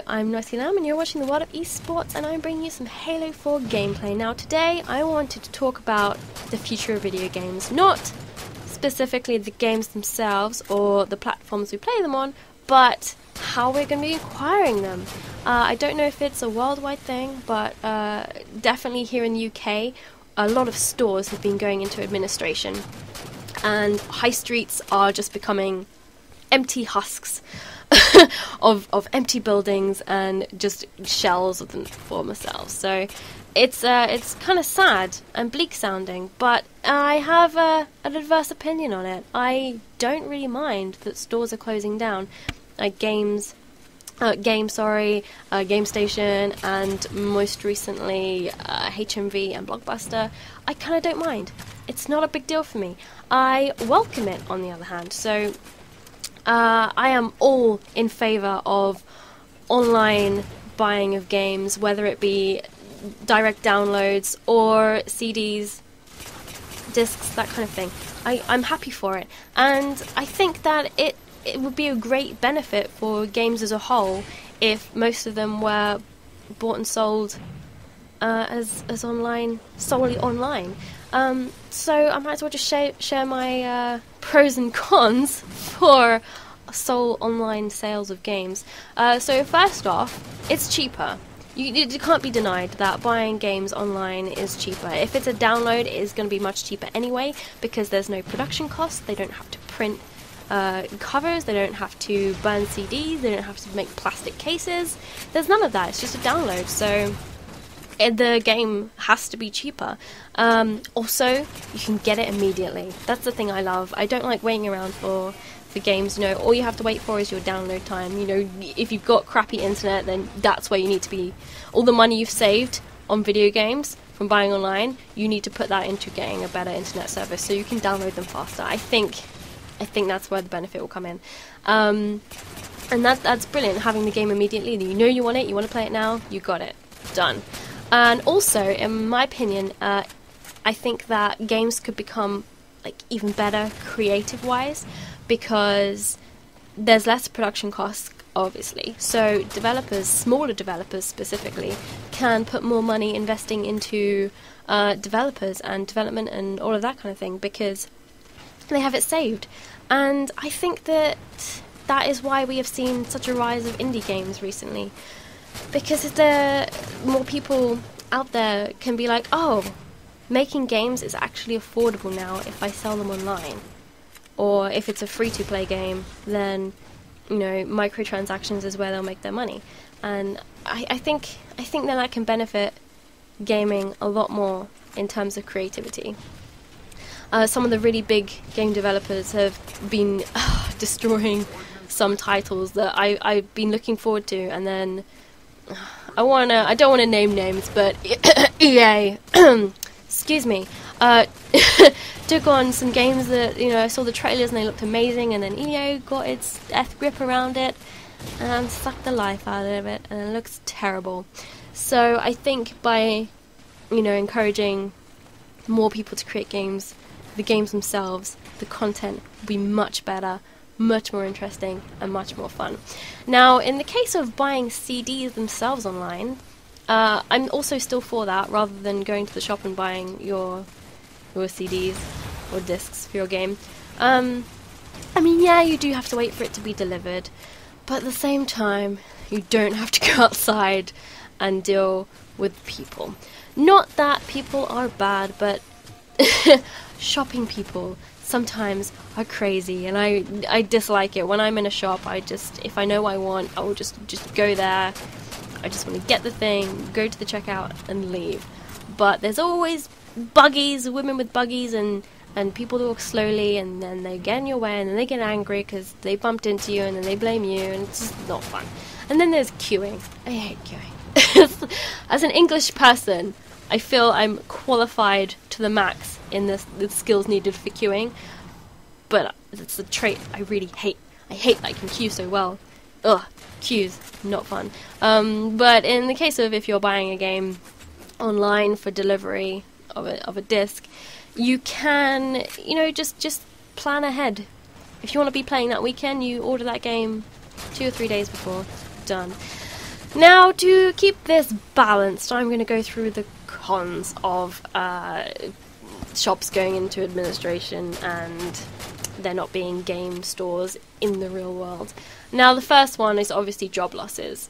I'm Nuttylamb and you're watching the world of esports, and I'm bringing you some Halo 4 gameplay. Now today I wanted to talk about the future of video games, not specifically the games themselves or the platforms we play them on, but how we're going to be acquiring them. I don't know if it's a worldwide thing, but definitely here in the UK a lot of stores have been going into administration and high streets are just becoming empty husks of empty buildings and just shells of the former selves. So it's kind of sad and bleak sounding, but I have an adverse opinion on it. I don't really mind that stores are closing down, like Game Station, and most recently HMV and Blockbuster. I kind of don't mind. It's not a big deal for me. I welcome it, on the other hand. So I am all in favour of online buying of games, whether it be direct downloads or CDs, discs, that kind of thing. I'm happy for it, and I think that it would be a great benefit for games as a whole if most of them were bought and sold as online, solely online. So I might as well just share my pros and cons for sole online sales of games. So first off, it's cheaper. You can't be denied that buying games online is cheaper. If it's a download, it is going to be much cheaper anyway, because there's no production costs. They don't have to print covers, they don't have to burn CDs, they don't have to make plastic cases. There's none of that. It's just a download. So the game has to be cheaper. Also, you can get it immediately. That's the thing I love. I don't like waiting around for games. You know, all you have to wait for is your download time. You know, if you've got crappy internet, then that's where you need to be. All the money you've saved on video games from buying online, you need to put that into getting a better internet service so you can download them faster. I think that's where the benefit will come in. And that's brilliant, having the game immediately. You know you want it, you want to play it now, you got it. Done. And also, in my opinion, I think that games could become even better creative-wise, because there's less production costs, obviously. So developers, smaller developers specifically, can put more money investing into developers and development and all of that kind of thing, because they have it saved. And I think that is why we have seen such a rise of indie games recently, because more people out there can be like, oh, making games is actually affordable now if I sell them online. Or if it's a free-to-play game, then, you know, microtransactions is where they'll make their money. And I think that can benefit gaming a lot more in terms of creativity. Some of the really big game developers have been destroying some titles that I've been looking forward to, and then I don't want to name names, but EA, excuse me, took on some games that, you know, I saw the trailers and they looked amazing, and then EA got its death grip around it and sucked the life out of it, and it looks terrible. So I think by, you know, encouraging more people to create games, the games themselves, the content will be much better, much more interesting, and much more fun. Now, in the case of buying CDs themselves online, I'm also still for that, rather than going to the shop and buying your CDs or discs for your game. I mean, yeah, you do have to wait for it to be delivered, but at the same time, you don't have to go outside and deal with people. Not that people are bad, but shopping people sometimes are crazy, and I dislike it. When I'm in a shop, if I know what I want, I will just go there. I just want to get the thing, go to the checkout, and leave. But there's always buggies, women with buggies, and people that walk slowly, and then they get in your way, and then they get angry because they bumped into you, and then they blame you, and it's just not fun. And then there's queuing. I hate queuing. As an English person, I feel I'm qualified to the max in the skills needed for queuing, but it's a trait I really hate. I hate that I can queue so well. Ugh, queues, not fun. But in the case of if you're buying a game online for delivery of a disc, you can, you know, just plan ahead. If you want to be playing that weekend, you order that game 2 or 3 days before. Done. Now, to keep this balanced, I'm going to go through the cons of shops going into administration and there not being game stores in the real world. Now, the first one is obviously job losses.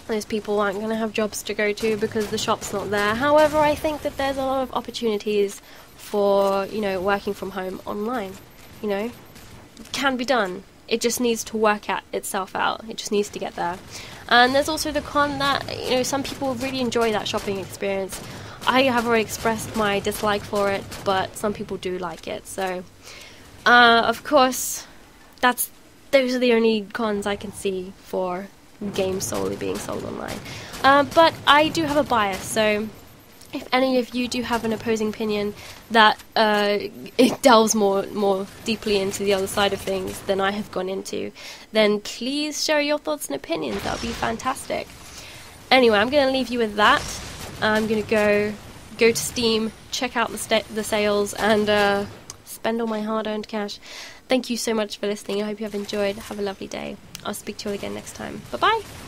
Those people aren't going to have jobs to go to because the shop's not there. However, I think that there's a lot of opportunities for, working from home online. It can be done. It just needs to work itself out. It just needs to get there. And there's also the con that, some people really enjoy that shopping experience. I have already expressed my dislike for it, but some people do like it. So, of course, those are the only cons I can see for games solely being sold online. But I do have a bias, so if any of you do have an opposing opinion that it delves more deeply into the other side of things than I have gone into, then please share your thoughts and opinions. That would be fantastic. Anyway, I'm going to leave you with that. I'm going to go to Steam, check out the sales, and spend all my hard-earned cash. Thank you so much for listening. I hope you have enjoyed. Have a lovely day. I'll speak to you all again next time. Bye-bye!